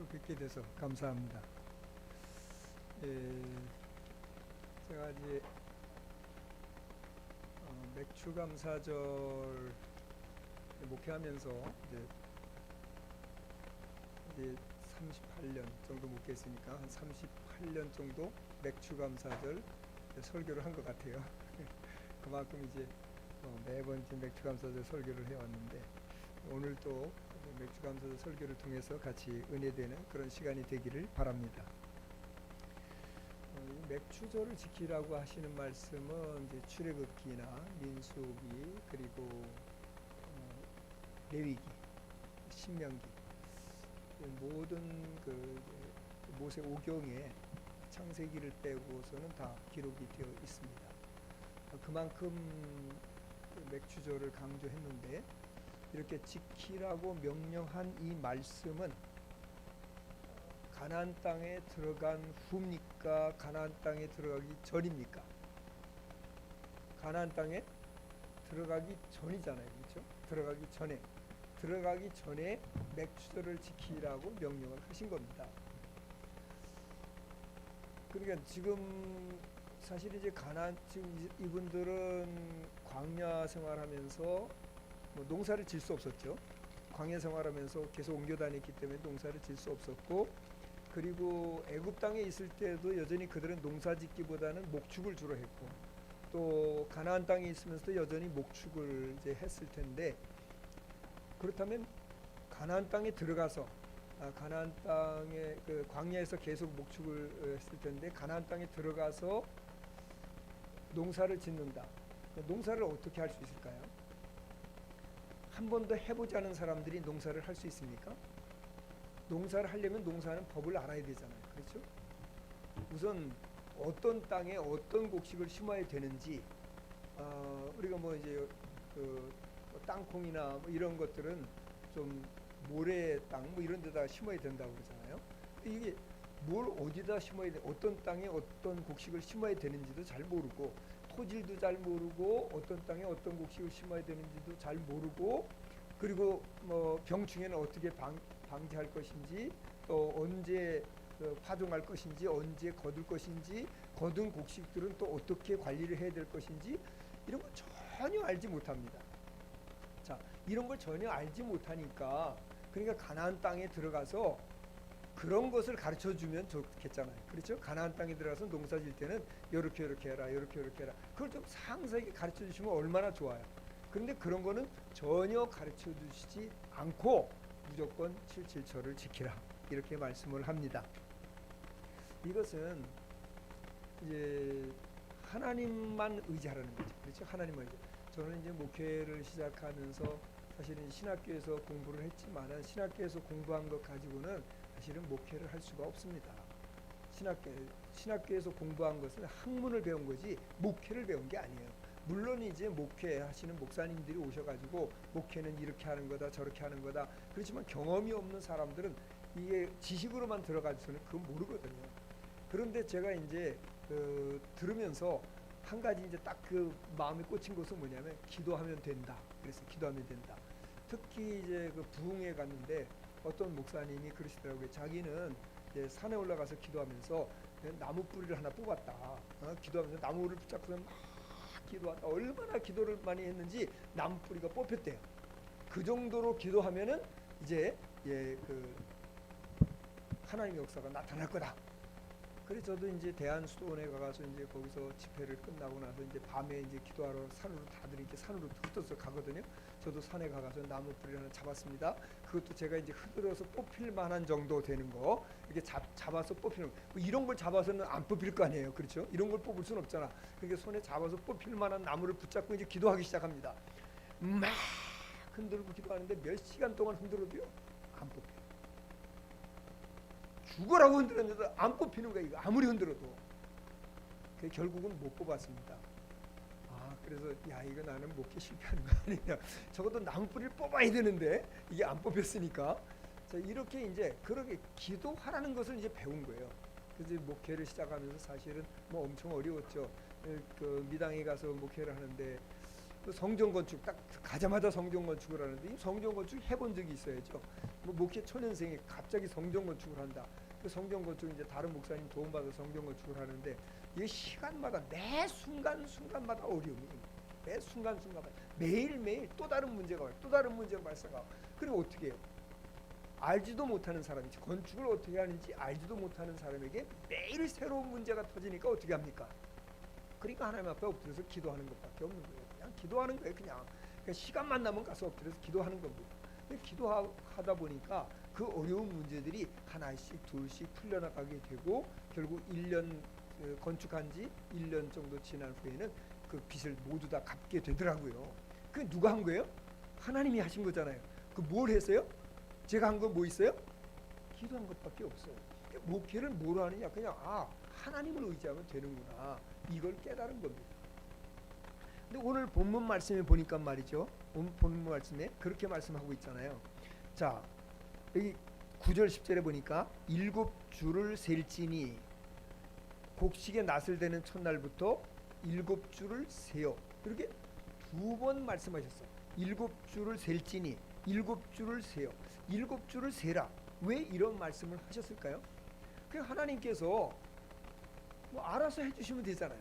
또 뵙게 돼서 감사합니다. 예, 제가 이제 맥주 감사절 목회하면서 이제 38년 정도 목회했으니까 한 38년 정도 맥주 감사절 설교를 한 것 같아요. 그만큼 이제 매번 이제 맥주 감사절 설교를 해왔는데 오늘 또 맥주 감사절 설교를 통해서 같이 은혜되는 그런 시간이 되기를 바랍니다. 이 맥주절을 지키라고 하시는 말씀은 이제 출애굽기나 민수기 그리고 레위기, 신명기 모든 그 모세 오경에 창세기를 빼고서는 다 기록이 되어 있습니다. 그만큼 맥주절을 강조했는데 이렇게 지키라고 명령한 이 말씀은 가나안 땅에 들어간 후입니까? 가나안 땅에 들어가기 전입니까? 가나안 땅에 들어가기 전이잖아요, 그렇죠? 들어가기 전에 맥주절을 지키라고 명령을 하신 겁니다. 그러니까 지금 사실 이제 지금 이분들은 광야 생활하면서 뭐 농사를 질 수 없었죠. 광야 생활하면서 계속 옮겨 다녔기 때문에 농사를 질 수 없었고, 그리고 애굽 땅에 있을 때도 여전히 그들은 농사짓기보다는 목축을 주로 했고, 또 가나안 땅에 있으면서도 여전히 목축을 이제 했을 텐데, 그렇다면 가나안 땅에 들어가서 가나안 땅에 그 광야에서 계속 목축을 했을 텐데 가나안 땅에 들어가서 농사를 짓는다. 농사를 어떻게 할 수 있을까요? 한 번도 해보지 않은 사람들이 농사를 할 수 있습니까? 농사를 하려면 농사는 법을 알아야 되잖아요. 그렇죠? 우선 어떤 땅에 어떤 곡식을 심어야 되는지, 우리가 뭐 이제 그 땅콩이나 뭐 이런 것들은 좀 모래 땅 뭐 이런 데다 심어야 된다고 그러잖아요. 이게 뭘 어디다 심어야 돼, 어떤 땅에 어떤 곡식을 심어야 되는지도 잘 모르고, 토질도 잘 모르고, 어떤 땅에 어떤 곡식을 심어야 되는지도 잘 모르고, 그리고 뭐 병충해는 어떻게 방지할 것인지, 또 언제 파종할 것인지, 언제 거둘 것인지, 거둔 곡식들은 또 어떻게 관리를 해야 될 것인지, 이런 걸 전혀 알지 못합니다. 자, 이런 걸 전혀 알지 못하니까, 그러니까 가나안 땅에 들어가서 그런 것을 가르쳐 주면 좋겠잖아요. 그렇죠? 가나안 땅에 들어가서 농사 질 때는 이렇게 해라, 이렇게 해라. 그걸 좀 상세하게 가르쳐 주시면 얼마나 좋아요. 그런데 그런 거는 전혀 가르쳐 주시지 않고 무조건 7.7절을 지키라, 이렇게 말씀을 합니다. 이것은 이제 하나님만 의지하라는 거죠. 그렇죠? 하나님만 의지. 저는 이제 목회를 시작하면서 사실은 신학교에서 공부를 했지만 신학교에서 공부한 것 가지고는 사실은 목회를 할 수가 없습니다. 신학교에서 공부한 것은 학문을 배운 거지 목회를 배운 게 아니에요. 물론 이제 목회하시는 목사님들이 오셔가지고 목회는 이렇게 하는 거다 저렇게 하는 거다, 그렇지만 경험이 없는 사람들은 이게 지식으로만 들어가서는 그건 모르거든요. 그런데 제가 이제 들으면서 한 가지 이제 딱 그 마음에 꽂힌 것은 뭐냐면 기도하면 된다. 그래서 기도하면 된다. 특히 이제 그 부흥회 갔는데 어떤 목사님이 그러시더라고요. 자기는 이제 산에 올라가서 기도하면서 나무 뿌리를 하나 뽑았다. 기도하면서 나무를 붙잡고서 막 기도하다. 얼마나 기도를 많이 했는지 나무 뿌리가 뽑혔대요. 그 정도로 기도하면은 이제 그 하나님의 역사가 나타날 거다. 그래서 저도 이제 대한수도원에 가서 이제 거기서 집회를 끝나고 나서 이제 밤에 이제 기도하러 산으로 다들 이렇게 산으로 흩어서 가거든요. 저도 산에 가서 나무 뿌리 하나 잡았습니다. 그것도 제가 이제 흔들어서 뽑힐 만한 정도 되는 거, 이렇게 잡아서 뽑히는 거. 뭐 이런 걸 잡아서는 안 뽑힐 거 아니에요. 그렇죠? 이런 걸 뽑을 수는 없잖아. 그러니까 손에 잡아서 뽑힐 만한 나무를 붙잡고 이제 기도하기 시작합니다. 막 흔들고 기도하는데 몇 시간 동안 흔들어도요 안 뽑혀요. 죽어라고 흔들었는데도 안 뽑히는 거야. 이거 아무리 흔들어도. 결국은 못 뽑았습니다. 그래서 이거 나는 목회 실패하는 거 아니냐. 적어도 나무 뿌리를 뽑아야 되는데 이게 안 뽑혔으니까. 자, 이렇게 이제 그렇게 기도하라는 것을 이제 배운 거예요. 그래서 목회를 시작하면서 사실은 뭐 엄청 어려웠죠. 그 미당에 가서 목회를 하는데 성전 건축 딱 가자마자 성전 건축을 하는데 이 성전 건축 해본 적이 있어야죠. 뭐 목회 초년생이 갑자기 성전 건축을 한다. 그 성전 건축 이제 다른 목사님 도움받아 성전 건축을 하는데 이게 시간마다 매 순간마다 어려움이 매 순간마다 매일매일 또 다른 문제가 와요. 또 다른 문제가 발생하고 그리고 어떻게 해요? 알지도 못하는 사람이 건축을 어떻게 하는지 알지도 못하는 사람에게 매일 새로운 문제가 터지니까 어떻게 합니까? 그러니까 하나님 앞에 엎드려서 기도하는 것밖에 없는 거예요. 그냥 기도하는 거예요. 그냥 시간만 나면 가서 엎드려서 기도하는 겁니다. 기도하다 보니까 그 어려운 문제들이 하나씩 둘씩 풀려나가게 되고 결국 1년 건축한 지 1년 정도 지난 후에는 그 빚을 모두 다 갚게 되더라고요. 그 누가 한 거예요? 하나님이 하신 거잖아요. 그 뭘 했어요? 제가 한 건 뭐 있어요? 기도한 것밖에 없어요. 목회를 뭐로 하느냐? 그냥 하나님을 의지하면 되는구나. 이걸 깨달은 겁니다. 근데 오늘 본문 말씀에 보니까 말이죠. 오늘 본문 말씀에 그렇게 말씀하고 있잖아요. 자, 여기 9절 10절에 보니까 7주를 셀지니 곡식의 낫을 대는 첫날부터 7주를 세요. 이렇게 2번 말씀하셨어요. 7주를 셀지니 7주를 세요. 7주를 세라. 왜 이런 말씀을 하셨을까요? 그 하나님께서 뭐 알아서 해주시면 되잖아요.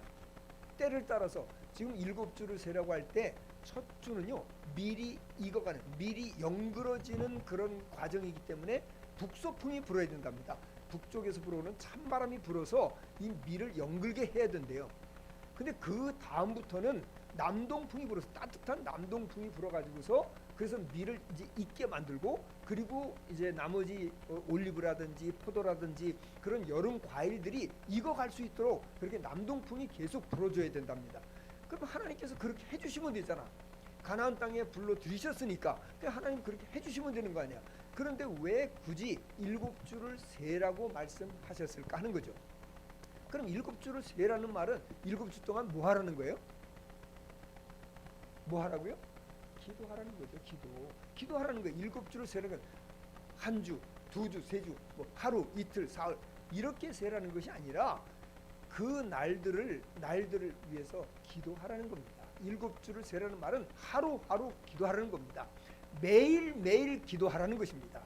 때를 따라서 지금 7주를 세라고 할 때 첫 주는요 미리 익어가는 미리 연그러지는 그런 과정이기 때문에 북소풍이 불어야 된답니다. 북쪽에서 불어오는 찬바람이 불어서 이 밀을 연글게 해야 된대요. 근데 그 다음부터는 남동풍이 불어서 따뜻한 남동풍이 불어가지고서 그래서 밀을 이제 익게 만들고 그리고 이제 나머지 올리브라든지 포도라든지 그런 여름 과일들이 익어갈 수 있도록 그렇게 남동풍이 계속 불어줘야 된답니다. 그럼 하나님께서 그렇게 해주시면 되잖아. 가나안 땅에 불러 들이셨으니까 하나님 그렇게 해주시면 되는 거 아니야. 그런데 왜 굳이 7주를 세라고 말씀하셨을까 하는 거죠. 그럼 7주를 세라는 말은 7주 동안 뭐 하라는 거예요? 뭐 하라고요? 기도하라는 거죠. 기도하라는 거예요. 7주를 세라는 건 한 주, 2주, 3주, 뭐 하루, 이틀, 사흘 이렇게 세라는 것이 아니라 그 날들을 위해서 기도하라는 겁니다. 7주를 세라는 말은 하루하루 기도하라는 겁니다. 매일매일 기도하라는 것입니다.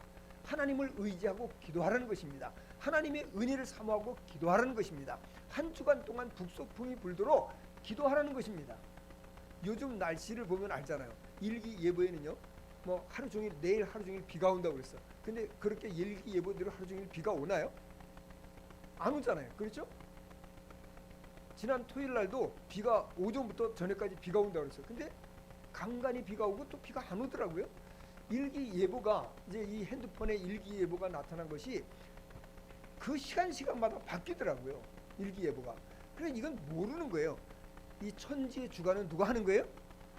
하나님을 의지하고 기도하라는 것입니다. 하나님의 은혜를 사모하고 기도하라는 것입니다. 한 주간 동안 북소풍이 불도록 기도하라는 것입니다. 요즘 날씨를 보면 알잖아요. 일기예보에는요 뭐 하루 종일 내일 하루 종일 비가 온다고 그랬어. 근데 그렇게 일기예보대로 하루 종일 비가 오나요? 안 오잖아요. 그렇죠? 지난 토요일 날도 비가 오전부터 저녁까지 비가 온다고 그랬어요. 근데 간간히 비가 오고 또 비가 안 오더라고요. 일기예보가 이제 이 핸드폰에 일기예보가 나타난 것이 그 시간마다 바뀌더라고요. 일기예보가. 그래 이건 모르는 거예요. 이 천지의 주관은 누가 하는 거예요?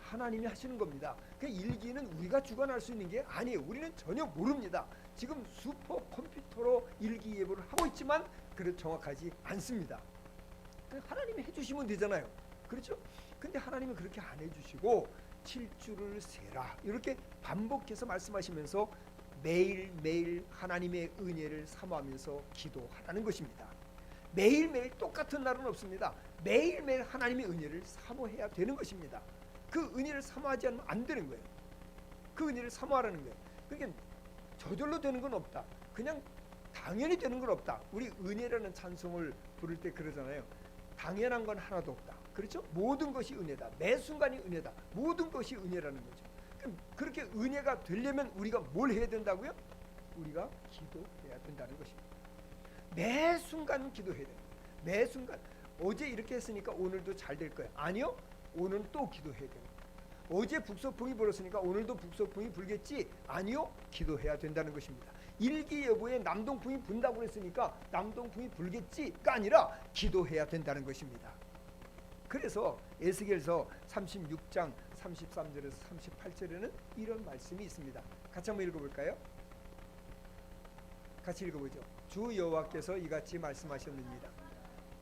하나님이 하시는 겁니다. 그 일기는 우리가 주관할 수 있는 게 아니에요. 우리는 전혀 모릅니다. 지금 슈퍼컴퓨터로 일기예보를 하고 있지만 그래 정확하지 않습니다. 하나님이 해주시면 되잖아요. 그렇죠? 근데 하나님은 그렇게 안 해주시고 7주를 세라 이렇게 반복해서 말씀하시면서 매일매일 하나님의 은혜를 사모하면서 기도하라는 것입니다. 매일매일 똑같은 날은 없습니다. 매일매일 하나님의 은혜를 사모해야 되는 것입니다. 그 은혜를 사모하지 않으면 안 되는 거예요. 그 은혜를 사모하라는 거예요. 그러니까 저절로 되는 건 없다. 그냥 당연히 되는 건 없다. 우리 은혜라는 찬송을 부를 때 그러잖아요. 당연한 건 하나도 없다. 그렇죠? 모든 것이 은혜다. 매 순간이 은혜다. 모든 것이 은혜라는 거죠. 그럼 그렇게 은혜가 되려면 우리가 뭘 해야 된다고요? 우리가 기도해야 된다는 것입니다. 매 순간 기도해야 돼요. 매 순간. 어제 이렇게 했으니까 오늘도 잘 될 거야. 아니요. 오늘 또 기도해야 돼요. 어제 북소풍이 불었으니까 오늘도 북소풍이 불겠지? 아니요. 기도해야 된다는 것입니다. 일기예보에 남동풍이 분다고 했으니까 남동풍이 불겠지가 아니라 기도해야 된다는 것입니다. 그래서 에스겔서 36장 33절에서 38절에는 이런 말씀이 있습니다. 같이 한번 읽어볼까요? 같이 읽어보죠. 주 여호와께서 이같이 말씀하셨느니라.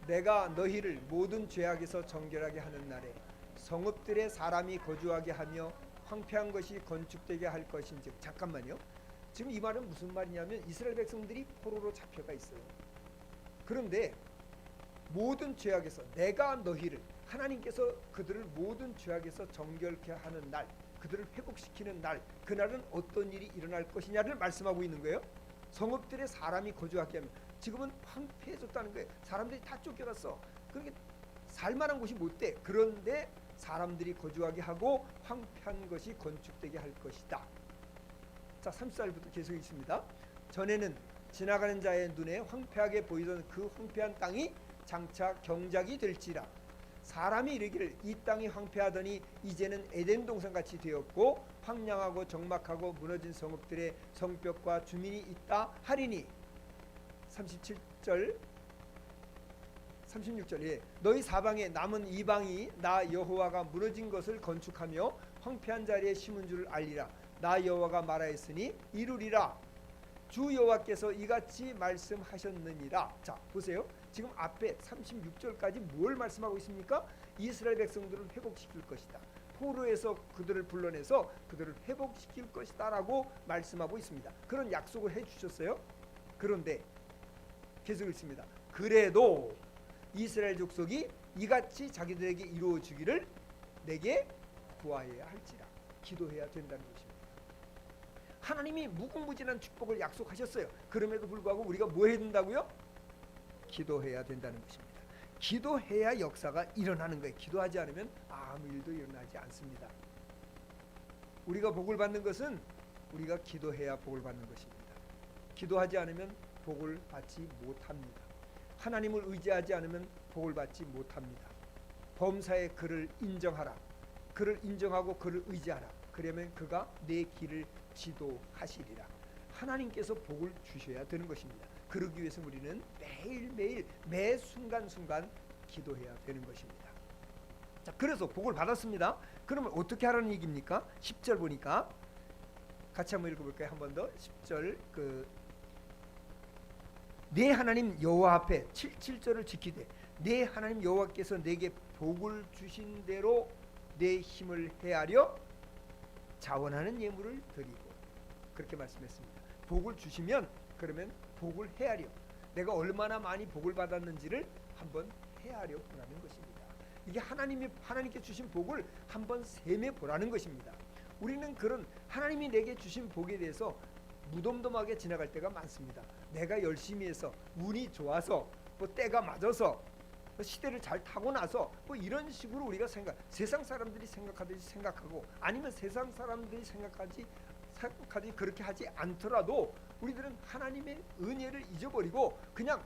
내가 너희를 모든 죄악에서 정결하게 하는 날에 성읍들의 사람이 거주하게 하며 황폐한 것이 건축되게 할 것인즉. 잠깐만요. 지금 이 말은 무슨 말이냐면 이스라엘 백성들이 포로로 잡혀가 있어요. 그런데 모든 죄악에서 내가 너희를 하나님께서 그들을 모든 죄악에서 정결케 하는 날, 그들을 회복시키는 날, 그날은 어떤 일이 일어날 것이냐를 말씀하고 있는 거예요. 성읍들의 사람이 거주하게 하면, 지금은 황폐해졌다는 거예요. 사람들이 다 쫓겨갔어. 그러니까 살만한 곳이 못 돼. 그런데 사람들이 거주하게 하고 황폐한 것이 건축되게 할 것이다. 자, 34절부터 계속 있습니다. 전에는 지나가는 자의 눈에 황폐하게 보이던 그 황폐한 땅이 장차 경작이 될지라. 사람이 이르기를 이 땅이 황폐하더니 이제는 에덴 동산같이 되었고 황량하고 적막하고 무너진 성읍들의 성벽과 주민이 있다 하리니. 37절 36절 예. 너희 사방에 남은 이방이 나 여호와가 무너진 것을 건축하며 황폐한 자리에 심은 줄을 알리라. 나 여호와가 말하였으니 이루리라. 주 여호와께서 이같이 말씀하셨느니라. 자, 보세요. 지금 앞에 36절까지 뭘 말씀하고 있습니까? 이스라엘 백성들을 회복시킬 것이다. 포로에서 그들을 불러내서 그들을 회복시킬 것이다 라고 말씀하고 있습니다. 그런 약속을 해주셨어요. 그런데 계속 있습니다. 그래도 이스라엘 족속이 이같이 자기들에게 이루어주기를 내게 구하여야 할지라. 기도해야 된다는 것입니다. 하나님이 무궁무진한 축복을 약속하셨어요. 그럼에도 불구하고 우리가 뭐 해야 된다고요? 기도해야 된다는 것입니다. 기도해야 역사가 일어나는 거예요. 기도하지 않으면 아무 일도 일어나지 않습니다. 우리가 복을 받는 것은 우리가 기도해야 복을 받는 것입니다. 기도하지 않으면 복을 받지 못합니다. 하나님을 의지하지 않으면 복을 받지 못합니다. 범사에 그를 인정하라. 그를 인정하고 그를 의지하라. 그러면 그가 내 길을 지도하시리라. 하나님께서 복을 주셔야 되는 것입니다. 그러기 위해서 우리는 매일매일 매 순간순간 기도해야 되는 것입니다. 자, 그래서 복을 받았습니다. 그러면 어떻게 하라는 얘기입니까? 10절 보니까 같이 한번 읽어볼까요? 한 번 더. 10절 내 하나님 여호와 앞에 7절을 지키되 내 하나님 여호와께서 내게 복을 주신 대로 내 힘을 헤아려 자원하는 예물을 드리고. 그렇게 말씀했습니다. 복을 주시면 그러면 복을 헤아려, 내가 얼마나 많이 복을 받았는지를 한번 헤아려 보라는 것입니다. 이게 하나님께 주신 복을 한번 셈해 보라는 것입니다. 우리는 그런 하나님이 내게 주신 복에 대해서 무덤덤하게 지나갈 때가 많습니다. 내가 열심히 해서, 운이 좋아서, 뭐 때가 맞아서, 시대를 잘 타고 나서, 뭐 이런 식으로 우리가 세상 사람들이 생각하듯이 생각하고, 아니면 세상 사람들이 생각하지 그렇게 하지 않더라도 우리들은 하나님의 은혜를 잊어버리고 그냥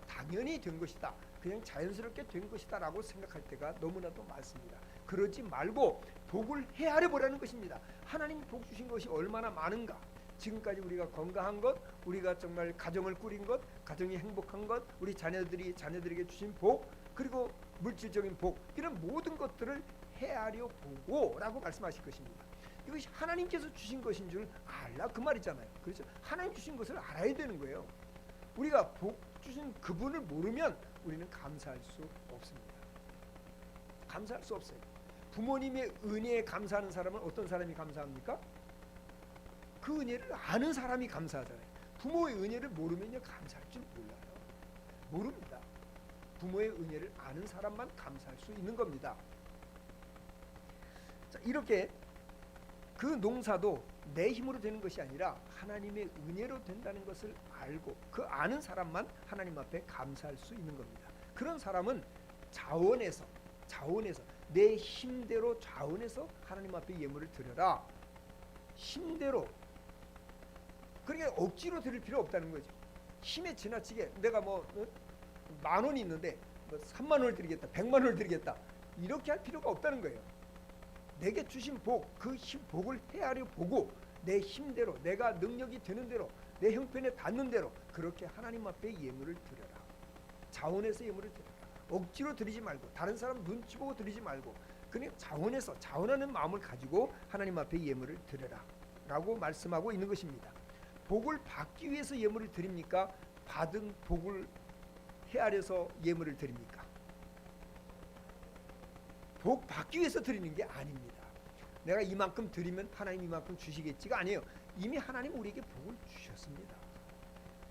당연히 된 것이다, 그냥 자연스럽게 된 것이다 라고 생각할 때가 너무나도 많습니다. 그러지 말고 복을 헤아려 보라는 것입니다. 하나님 복 주신 것이 얼마나 많은가. 지금까지 우리가 건강한 것, 우리가 정말 가정을 꾸린 것, 가정이 행복한 것, 우리 자녀들에게 주신 복, 그리고 물질적인 복, 이런 모든 것들을 헤아려 보고 라고 말씀하실 것입니다. 이것이 하나님께서 주신 것인 줄 알라, 그 말이잖아요. 그렇죠? 하나님 주신 것을 알아야 되는 거예요. 우리가 복 주신 그분을 모르면 우리는 감사할 수 없습니다. 감사할 수 없어요. 부모님의 은혜에 감사하는 사람은 어떤 사람이 감사합니까? 그 은혜를 아는 사람이 감사하잖아요. 부모의 은혜를 모르면요, 감사할 줄 몰라요. 모릅니다. 부모의 은혜를 아는 사람만 감사할 수 있는 겁니다. 자, 이렇게 그 농사도 내 힘으로 되는 것이 아니라 하나님의 은혜로 된다는 것을 알고 그 아는 사람만 하나님 앞에 감사할 수 있는 겁니다. 그런 사람은 자원해서 내 힘대로 자원해서 하나님 앞에 예물을 드려라. 힘대로. 그러니까 억지로 드릴 필요 없다는 거죠. 힘에 지나치게 내가 뭐 10,000원이 있는데 뭐 30,000원을 드리겠다, 100,000원을 드리겠다, 이렇게 할 필요가 없다는 거예요. 내게 주신 복, 그 복을 헤아려 보고 내 힘대로, 내가 능력이 되는 대로, 내 형편에 닿는 대로 그렇게 하나님 앞에 예물을 드려라. 자원해서 예물을 드려라. 억지로 드리지 말고, 다른 사람 눈치 보고 드리지 말고, 그냥 자원해서, 자원하는 마음을 가지고 하나님 앞에 예물을 드려라 라고 말씀하고 있는 것입니다. 복을 받기 위해서 예물을 드립니까? 받은 복을 헤아려서 예물을 드립니까? 복 받기 위해서 드리는 게 아닙니다. 내가 이만큼 드리면 하나님 이만큼 주시겠지가 아니에요. 이미 하나님 우리에게 복을 주셨습니다.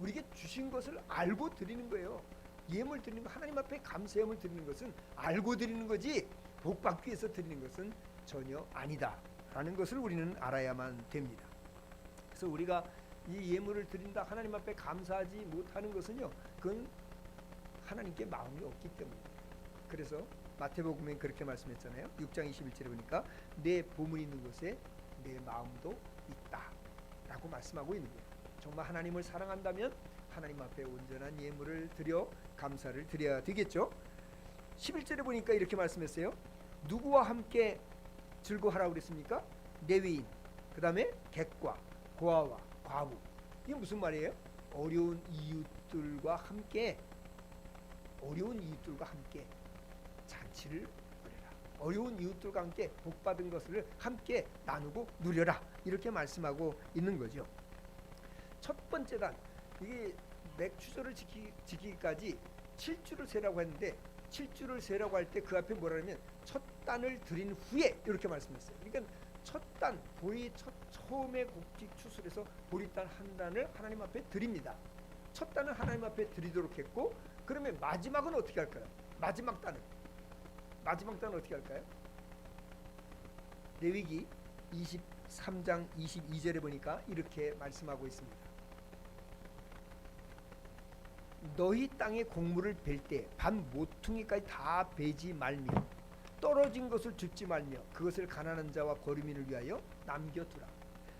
우리에게 주신 것을 알고 드리는 거예요. 예물 드리는 거, 하나님 앞에 감사 예물 드리는 것은 알고 드리는 거지 복 받기 위해서 드리는 것은 전혀 아니다라는 것을 우리는 알아야만 됩니다. 그래서 우리가 이 예물을 드린다, 하나님 앞에 감사하지 못하는 것은요, 그건 하나님께 마음이 없기 때문입니다. 그래서 마태복음에 그렇게 말씀했잖아요. 6장 21절에 보니까 내 보물 있는 곳에 내 마음도 있다 라고 말씀하고 있는 거예요. 정말 하나님을 사랑한다면 하나님 앞에 온전한 예물을 드려 감사를 드려야 되겠죠. 11절에 보니까 이렇게 말씀했어요. 누구와 함께 즐거워하라고 그랬습니까? 레위인, 그 다음에 객과 고아와 과부. 이게 무슨 말이에요? 어려운 이웃들과 함께 잔치를 누려라. 어려운 이웃들과 함께 복받은 것을 함께 나누고 누려라. 이렇게 말씀하고 있는 거죠. 첫 번째 단, 이게 맥추절을 지키기까지 7주를 세라고 했는데 7주를 세라고 할 때 그 앞에 뭐라냐면 첫 단을 드린 후에 이렇게 말씀했어요. 그러니까 첫 단, 보리 처음에 곡식 추수해서 보리단 한 단을 하나님 앞에 드립니다. 첫 단은 하나님 앞에 드리도록 했고, 그러면 마지막은 어떻게 할까요? 마지막 단은 어떻게 할까요? 레위기 23장 22절에 보니까 이렇게 말씀하고 있습니다. 너희 땅의 곡물을 벨 때 밭 모퉁이까지 다 베지 말며 떨어진 것을 줍지 말며 그것을 가난한 자와 거류민을 위하여 남겨두라.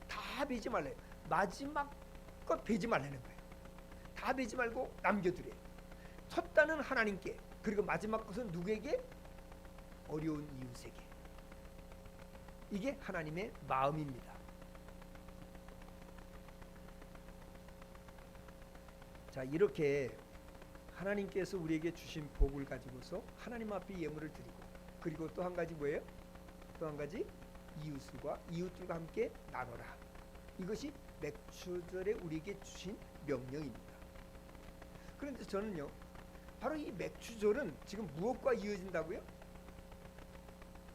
다 베지 말래요. 마지막 것 베지 말라는 거예요. 다 베지 말고 남겨두래. 첫 단은 하나님께, 그리고 마지막 것은 누구에게? 어려운 이웃에게. 이게 하나님의 마음입니다. 자, 이렇게 하나님께서 우리에게 주신 복을 가지고서 하나님 앞에 예물을 드리고, 그리고 또 한 가지 뭐예요? 또 한 가지 이웃들과 함께 나눠라. 이것이 맥추절에 우리에게 주신 명령입니다. 그런데 저는요, 바로 이 맥추절은 지금 무엇과 이어진다고요?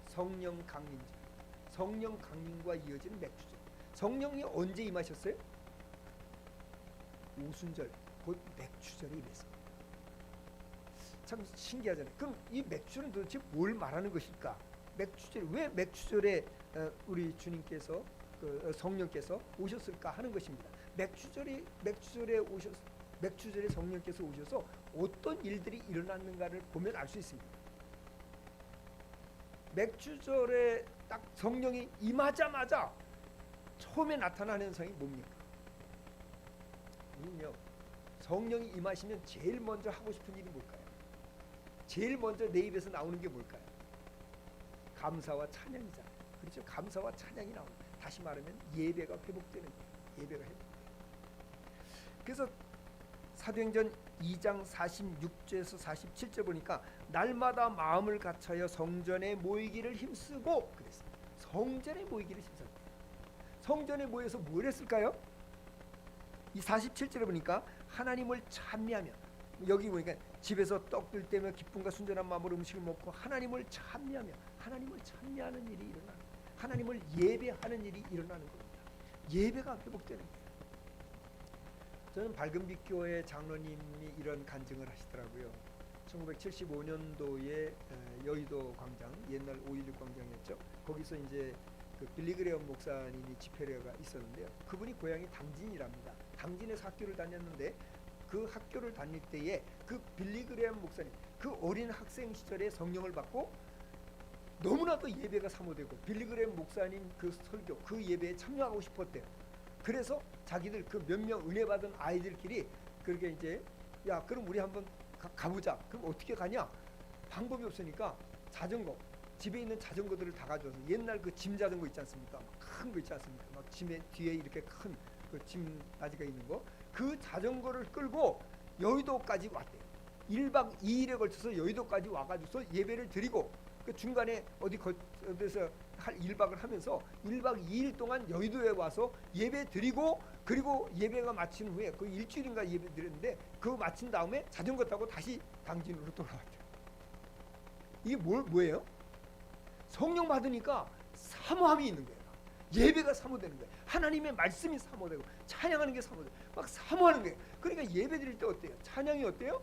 성령 강림절. 성령 강림과 이어지는 맥추절. 성령이 언제 임하셨어요? 오순절, 곧 맥추절에 임했습니다. 참 신기하잖아요. 그럼 이 맥추절은 도대체 뭘 말하는 것일까? 맥추절, 왜 맥추절에 우리 주님께서 성령께서 오셨을까 하는 것입니다. 맥추절에 성령께서 오셔서 어떤 일들이 일어났는가를 보면 알 수 있습니다. 맥추절에 딱 성령이 임하자마자 처음에 나타나는 현상이 뭡니까? 우리는요, 성령이 임하시면 제일 먼저 하고 싶은 일이 뭘까요? 제일 먼저 내 입에서 나오는 게 뭘까요? 감사와 찬양이잖아요. 그렇죠? 감사와 찬양이 나옵니다. 다시 말하면 예배가 회복되는 거예요. 예배가 회복돼요. 그래서 사도행전 2장 46절에서 47절 보니까 날마다 마음을 같이하여 성전에 모이기를 힘쓰고 그랬습니다. 성전에 모이기를 힘쓰고. 성전에 모여서 뭘 했을까요? 이 47절에 보니까 하나님을 찬미하며, 여기 보니까 집에서 떡들 떼며 기쁨과 순전한 마음으로 음식을 먹고 하나님을 찬미하며, 하나님을 찬미하는 일이 일어나는 거예요. 하나님을 예배하는 일이 일어나는 겁니다. 예배가 회복되는 거예요. 저는 밝은빛 교회 장로님이 이런 간증을 하시더라고요. 1975년도에 여의도 광장, 옛날 5.16 광장이었죠. 거기서 이제 그 빌리그레엄 목사님이 집회가 있었는데요. 그분이 고향이 당진이랍니다. 당진에서 학교를 다녔는데 그 학교를 다닐 때에 그 빌리그레엄 목사님, 그 어린 학생 시절에 성령을 받고 너무나도 예배가 사모되고 빌리그레엄 목사님 그 설교, 그 예배에 참여하고 싶었대요. 그래서 자기들 그 몇 명 은혜 받은 아이들끼리 그렇게 이제, 야 그럼 우리 한번 가보자. 그럼 어떻게 가냐? 방법이 없으니까 자전거, 집에 있는 자전거들을 다 가져와서, 옛날 그 짐 자전거 있지 않습니까? 큰 거 있지 않습니까? 막 짐에 뒤에 이렇게 큰 그 짐 바지가 있는 거, 그 자전거를 끌고 여의도까지 왔대요. 1박 2일에 걸쳐서 여의도까지 와가지고서 예배를 드리고, 그 중간에 어디서 할 1박을 하면서 1박 2일 동안 여의도에 와서 예배 드리고, 그리고 예배가 마친 후에 그 일주일인가 예배 드렸는데 그거 마친 다음에 자전거 타고 다시 당진으로 돌아왔대요. 이게 뭐예요? 성령 받으니까 사모함이 있는 거예요. 예배가 사모되는 거예요. 하나님의 말씀이 사모되고 찬양하는 게 사모되고 막 사모하는 거예요. 그러니까 예배 드릴 때 어때요? 찬양이 어때요?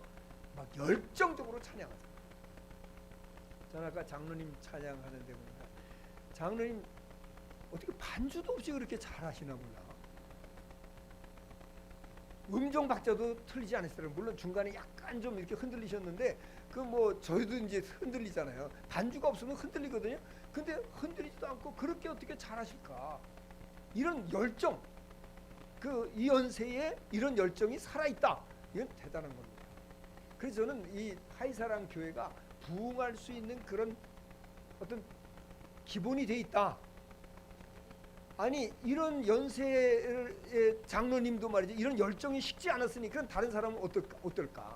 막 열정적으로 찬양하세요. 저는 아까 장로님 찬양하는데 보니까 장로님 어떻게 반주도 없이 그렇게 잘하시나 몰라. 음정 박자도 틀리지 않았어요. 물론 중간에 약간 좀 이렇게 흔들리셨는데 그 뭐 저희도 이제 흔들리잖아요. 반주가 없으면 흔들리거든요. 근데 흔들리지도 않고 그렇게 어떻게 잘하실까? 이런 열정, 그 이 연세에 이런 열정이 살아있다. 이건 대단한 겁니다. 그래서 저는 이 하이사랑 교회가 부흥할 수 있는 그런 어떤 기본이 돼 있다. 아니 이런 연세의 장로님도 말이죠. 이런 열정이 식지 않았으니 그럼 다른 사람은 어떨까?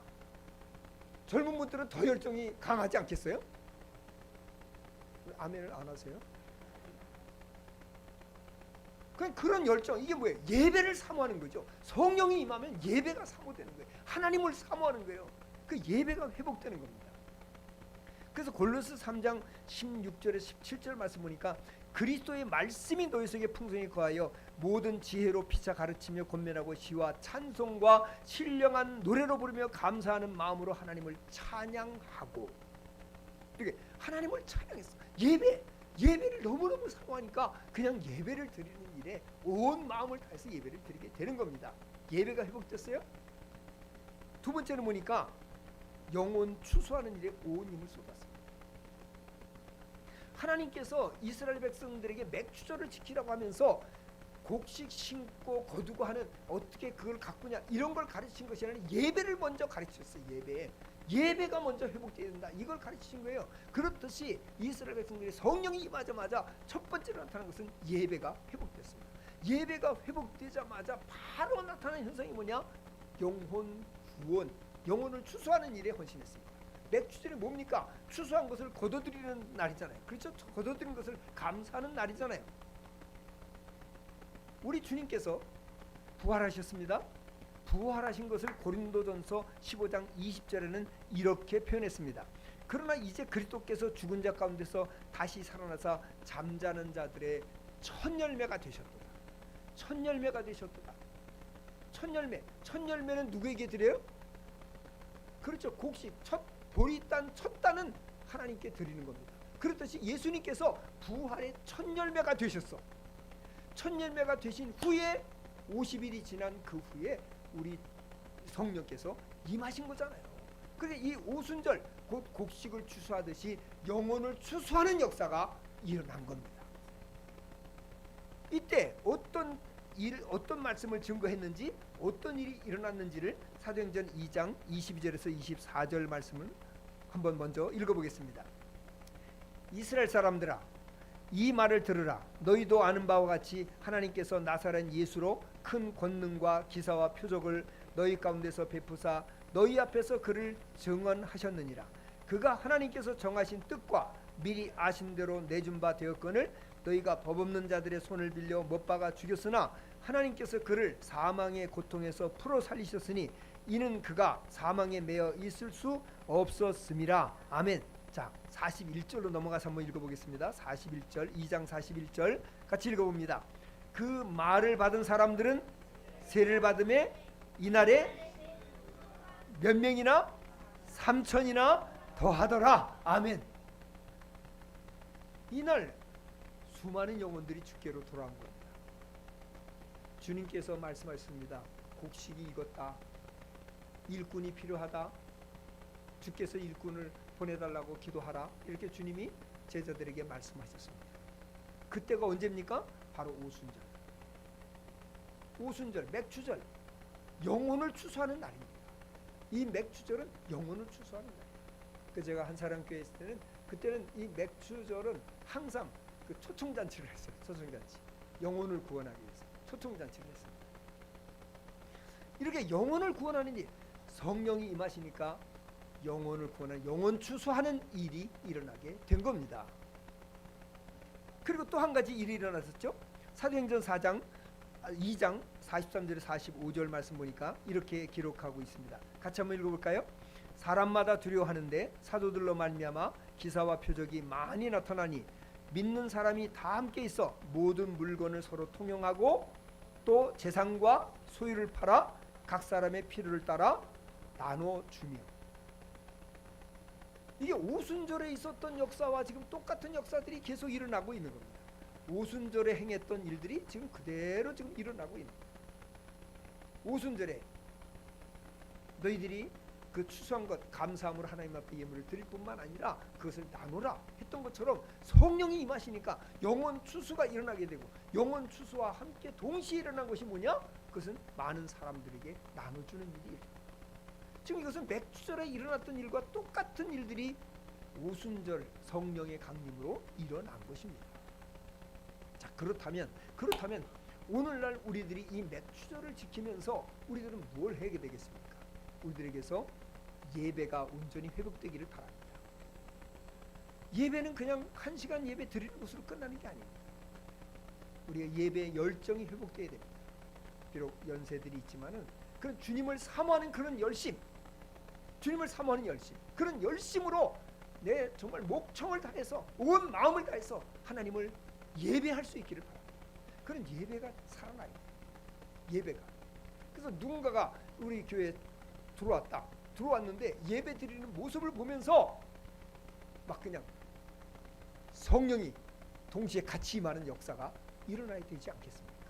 젊은 분들은 더 열정이 강하지 않겠어요? 아멘을 안 하세요? 그런 열정, 이게 뭐예요? 예배를 사모하는 거죠. 성령이 임하면 예배가 사모되는 거예요. 하나님을 사모하는 거예요. 그 예배가 회복되는 겁니다. 그래서 골로새 3장 16절에 17절 말씀 보니까 그리스도의 말씀이 너희 속에 풍성히 거하여 모든 지혜로 피차 가르치며 권면하고 시와 찬송과 신령한 노래로 부르며 감사하는 마음으로 하나님을 찬양하고. 이렇게 하나님을 찬양했어. 예배를 너무너무 사모하니까 그냥 예배를 드리는 일에 온 마음을 다해서 예배를 드리게 되는 겁니다. 예배가 회복됐어요. 두 번째는 보니까 영혼 추수하는 일에 온 힘을 쏟았습니다. 하나님께서 이스라엘 백성들에게 맥추절을 지키라고 하면서 곡식 심고 거두고 하는 어떻게 그걸 가꾸냐 이런 걸 가르친 것이 아니라 예배를 먼저 가르쳤어요. 예배가 먼저 회복되어야 된다. 이걸 가르치신 거예요. 그렇듯이 이스라엘 백성들이 성령이 임하자마자 첫 번째로 나타난 것은 예배가 회복됐습니다. 예배가 회복되자마자 바로 나타나는 현상이 뭐냐? 영혼 구원, 영혼을 추수하는 일에 헌신했습니다. 맥추절이 뭡니까? 추수한 것을 거둬들이는 날이잖아요. 그렇죠? 거둬들인 것을 감사하는 날이잖아요. 우리 주님께서 부활하셨습니다. 부활하신 것을 고린도전서 15장 20절에는 이렇게 표현했습니다. 그러나 이제 그리스도께서 죽은 자 가운데서 다시 살아나사 잠자는 자들의 첫 열매가 되셨도다. 첫 열매가 되셨도다. 첫 열매는 누구에게 드려요? 그렇죠. 곡식 보리 딴 첫 단은 하나님께 드리는 겁니다. 그렇듯이 예수님께서 부활의 첫 열매가 되셨어. 첫 열매가 되신 후에 50일이 지난 그 후에 우리 성령께서 임하신 거잖아요. 그래서 이 오순절 곧 곡식을 추수하듯이 영혼을 추수하는 역사가 일어난 겁니다. 이때 어떤 말씀을 증거했는지 어떤 일이 일어났는지를 사도행전 2장 22절에서 24절 말씀을 한번 먼저 읽어보겠습니다. 이스라엘 사람들아 이 말을 들으라. 너희도 아는 바와 같이 하나님께서 나사렛 예수로 큰 권능과 기사와 표적을 너희 가운데서 베푸사 너희 앞에서 그를 증언하셨느니라. 그가 하나님께서 정하신 뜻과 미리 아신 대로 내준 바 되었거늘 너희가 법 없는 자들의 손을 빌려 못 박아 죽였으나 하나님께서 그를 사망의 고통에서 풀어 살리셨으니 이는 그가 사망에 매여 있을 수 없었음이라. 아멘. 자, 41절로 넘어가서 한번 읽어보겠습니다. 41절, 2장 41절 같이 읽어봅니다. 그 말을 받은 사람들은 세례를 받음에 이날에 몇 명이나? 3천이나 더하더라. 아멘. 이날 수많은 영혼들이 주께로 돌아온 겁니다. 주님께서 말씀하셨습니다. 곡식이 익었다. 일꾼이 필요하다. 주께서 일꾼을 보내달라고 기도하라. 이렇게 주님이 제자들에게 말씀하셨습니다. 그때가 언제입니까? 바로 오순절, 맥추절, 영혼을 추수하는 날입니다. 이 맥추절은 영혼을 추수하는 날입니다. 그 제가 한사랑교회 있을 때는 그때는 이 맥추절은 항상 그 초청잔치를 했어요. 초청잔치. 영혼을 구원하기 위해서 초청잔치를 했습니다. 이렇게 영혼을 구원하는 일, 성령이 임하시니까 영혼을 구원하는 영혼 추수하는 일이 일어나게 된 겁니다. 그리고 또 한 가지 일이 일어났었죠. 사도행전 2장 43절에 45절 말씀 보니까 이렇게 기록하고 있습니다. 같이 한번 읽어볼까요? 사람마다 두려워하는데 사도들로 말미암아 기사와 표적이 많이 나타나니 믿는 사람이 다 함께 있어 모든 물건을 서로 통용하고 또 재산과 소유를 팔아 각 사람의 필요를 따라 나눠 주며. 이게 오순절에 있었던 역사와 지금 똑같은 역사들이 계속 일어나고 있는 겁니다. 오순절에 행했던 일들이 지금 그대로 지금 일어나고 있는 겁니다. 오순절에 너희들이 그 추수한 것 감사함으로 하나님 앞에 예물을 드릴 뿐만 아니라 그것을 나누라 했던 것처럼 성령이 임하시니까 영원 추수가 일어나게 되고, 영원 추수와 함께 동시에 일어난 것이 뭐냐? 그것은 많은 사람들에게 나눠주는 일이에요. 지금 이것은 맥주절에 일어났던 일과 똑같은 일들이 오순절 성령의 강림으로 일어난 것입니다. 자, 그렇다면 오늘날 우리들이 이 맥주절을 지키면서 우리들은 뭘 하게 되겠습니까? 우리들에게서 예배가 온전히 회복되기를 바랍니다. 예배는 그냥 1시간 예배 드리는 것으로 끝나는 게 아닙니다. 우리가 예배의 열정이 회복되어야 됩니다. 비록 연세들이 있지만은 그런 주님을 사모하는 그런 열심, 주님을 사모하는 열심, 그런 열심으로 내 정말 목청을 다해서 온 마음을 다해서 하나님을 예배할 수 있기를 바랍니다. 그런 예배가 살아나요. 예배가. 그래서 누군가가 우리 교회에 들어왔는데 예배 드리는 모습을 보면서 막 그냥 성령이 동시에 같이 임하는 역사가 일어나야 되지 않겠습니까?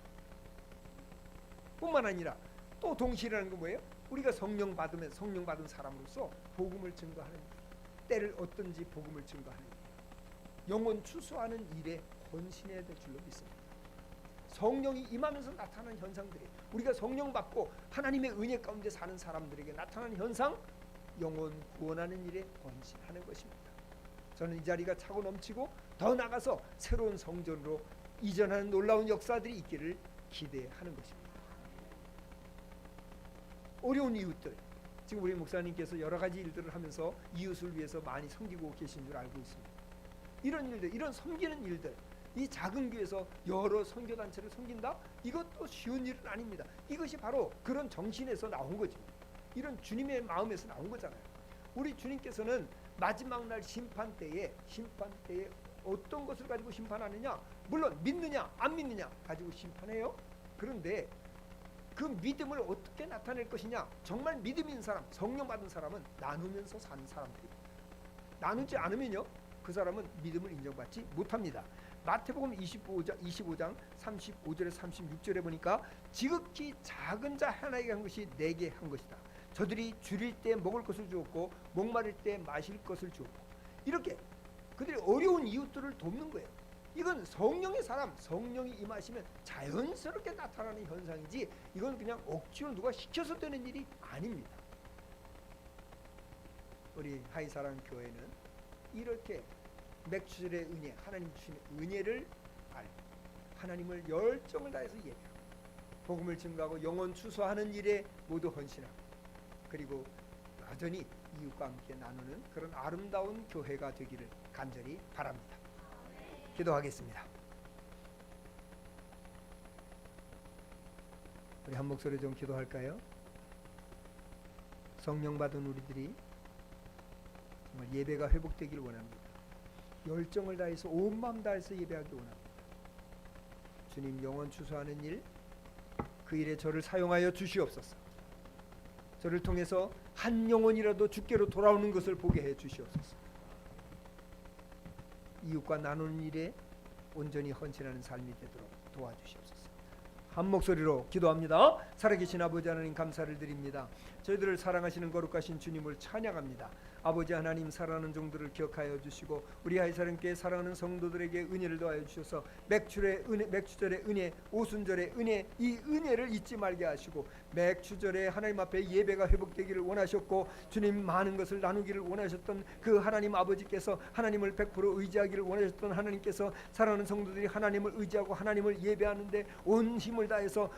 뿐만 아니라 또 동시에 일어나는 건 뭐예요? 우리가 성령 받은 사람으로서 복음을 증거하는, 때를 얻든지 복음을 증거하는, 영혼 추수하는 일에 헌신해야 될 줄로 믿습니다. 성령이 임하면서 나타나는 현상들이, 우리가 성령 받고 하나님의 은혜 가운데 사는 사람들에게 나타나는 현상, 영혼 구원하는 일에 헌신하는 것입니다. 저는 이 자리가 차고 넘치고 더 나가서 새로운 성전으로 이전하는 놀라운 역사들이 있기를 기대하는 것입니다. 어려운 이웃들, 지금 우리 목사님께서 여러 가지 일들을 하면서 이웃을 위해서 많이 섬기고 계신 줄 알고 있습니다. 이런 일들, 이런 섬기는 일들, 이 작은 교회에서 여러 선교단체를 섬긴다? 이것도 쉬운 일은 아닙니다. 이것이 바로 그런 정신에서 나온 거죠. 이런 주님의 마음에서 나온 거잖아요. 우리 주님께서는 마지막 날 심판 때에 어떤 것을 가지고 심판하느냐? 물론 믿느냐 안 믿느냐 가지고 심판해요. 그런데 그 믿음을 어떻게 나타낼 것이냐? 정말 믿음 있는 사람, 성령 받은 사람은 나누면서 사는 사람들입니다. 나누지 않으면요, 그 사람은 믿음을 인정받지 못합니다. 마태복음 25장 35절에 36절에 보니까 지극히 작은 자 하나에게 한 것이 내게 한 것이다. 저들이 줄일 때 먹을 것을 주었고 목마를 때 마실 것을 주었고, 이렇게 그들이 어려운 이웃들을 돕는 거예요. 이건 성령의 사람, 성령이 임하시면 자연스럽게 나타나는 현상이지, 이건 그냥 억지로 누가 시켜서 되는 일이 아닙니다. 우리 하이사랑 교회는 이렇게 맥주절의 은혜, 하나님 주시는 은혜를 알고 하나님을 열정을 다해서 예배하고 복음을 증거하고 영혼 추수하는 일에 모두 헌신하고, 그리고 여전히 이웃과 함께 나누는 그런 아름다운 교회가 되기를 간절히 바랍니다. 기도하겠습니다. 우리 한 목소리 좀 기도할까요? 성령 받은 우리들이 정말 예배가 회복되기를 원합니다. 열정을 다해서 온 마음 다해서 예배하기 원합니다. 주님, 영혼 추수하는 일, 그 일에 저를 사용하여 주시옵소서. 저를 통해서 한 영혼이라도 주께로 돌아오는 것을 보게 해 주시옵소서. 이웃과 나누는 일에 온전히 헌신하는 삶이 되도록 도와주시옵소서. 한 목소리로 기도합니다. 살아계신 아버지 하나님, 감사를 드립니다. 저희들을 사랑하시는 거룩하신 주님을 찬양합니다. 아버지 하나님, 사랑하는 종들을 기억하여 주시고 우리 하이사랑교회 사랑하는 성도들에게 은혜를 더하여 주셔서 맥주절의 은혜, 오순절의 은혜, 이 은혜를 잊지 말게 하시고 맥주절에 하나님 앞에 예배가 회복되기를 원하셨고 주님 많은 것을 나누기를 원하셨던 그 하나님 아버지께서 하나님을 100% 의지하기를 원하셨던 하나님께서 사랑하는 성도들이 하나님을 의지하고 하나님을 예배하는데 온 힘을 다해서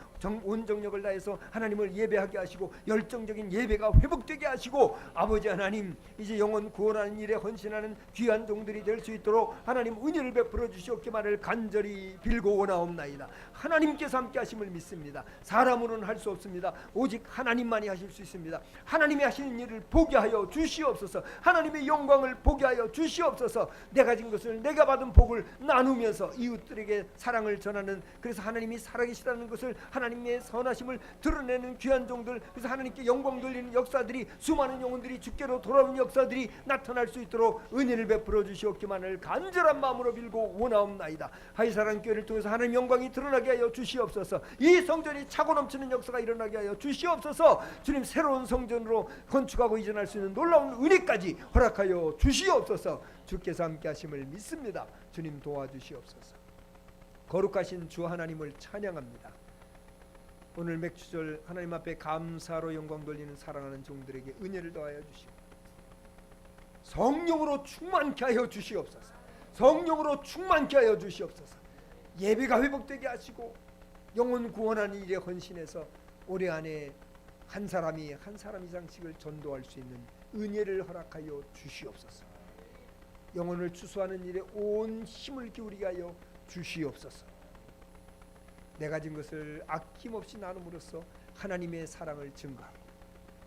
온 정력을 다해서 하나님을 예배하게 하시고 열정적인 예배가 회복되게 하시고 아버지 하나님, 이제 영혼 구원하는 일에 헌신하는 귀한 종들이 될 수 있도록 하나님 은혜를 베풀어 주시옵기만을 간절히 빌고 원하옵나이다. 하나님께서 함께 하심을 믿습니다. 사람으로는 할 수 없습니다. 있습니다. 오직 하나님만이 하실 수 있습니다. 하나님이 하시는 일을 보게 하여 주시옵소서. 하나님의 영광을 보게 하여 주시옵소서. 내가 가진 것을, 내가 받은 복을 나누면서 이웃들에게 사랑을 전하는, 그래서 하나님이 살아계시다는 것을, 하나님의 선하심을 드러내는 귀한 종들, 그래서 하나님께 영광 돌리는 역사들이, 수많은 영혼들이 주께로 돌아오는 역사들이 나타날 수 있도록 은혜를 베풀어 주시옵기만을 간절한 마음으로 빌고 원하옵나이다. 하이사랑교회를 통해서 하나님 영광이 드러나게 하여 주시옵소서. 이 성전이 차고 넘치는 역사가 일어나게 하여 주시옵소서. 주님, 새로운 성전으로 건축하고 이전할 수 있는 놀라운 은혜까지 허락하여 주시옵소서. 주께서 함께 하심을 믿습니다. 주님 도와주시옵소서. 거룩하신 주 하나님을 찬양합니다. 오늘 맥주절 하나님 앞에 감사로 영광 돌리는 사랑하는 종들에게 은혜를 더하여 주시고 성령으로 충만케 하여 주시옵소서. 성령으로 충만케 하여 주시옵소서. 예배가 회복되게 하시고 영혼 구원하는 일에 헌신해서 올해 안에 한 사람 이상씩을 전도할 수 있는 은혜를 허락하여 주시옵소서. 영혼을 추수하는 일에 온 힘을 기울이게 하여 주시옵소서. 내가 가진 것을 아낌없이 나눔으로써 하나님의 사랑을 증거하고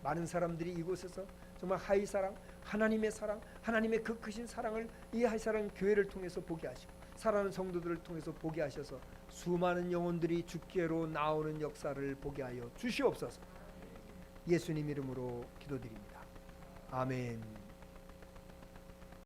많은 사람들이 이곳에서 정말 하이사랑, 하나님의 사랑, 하나님의 그 크신 사랑을 이 하이사랑 교회를 통해서 보게 하시고 사랑하는 성도들을 통해서 보게 하셔서 수많은 영혼들이 주께로 나오는 역사를 보게 하여 주시옵소서. 예수님 이름으로 기도드립니다. 아멘.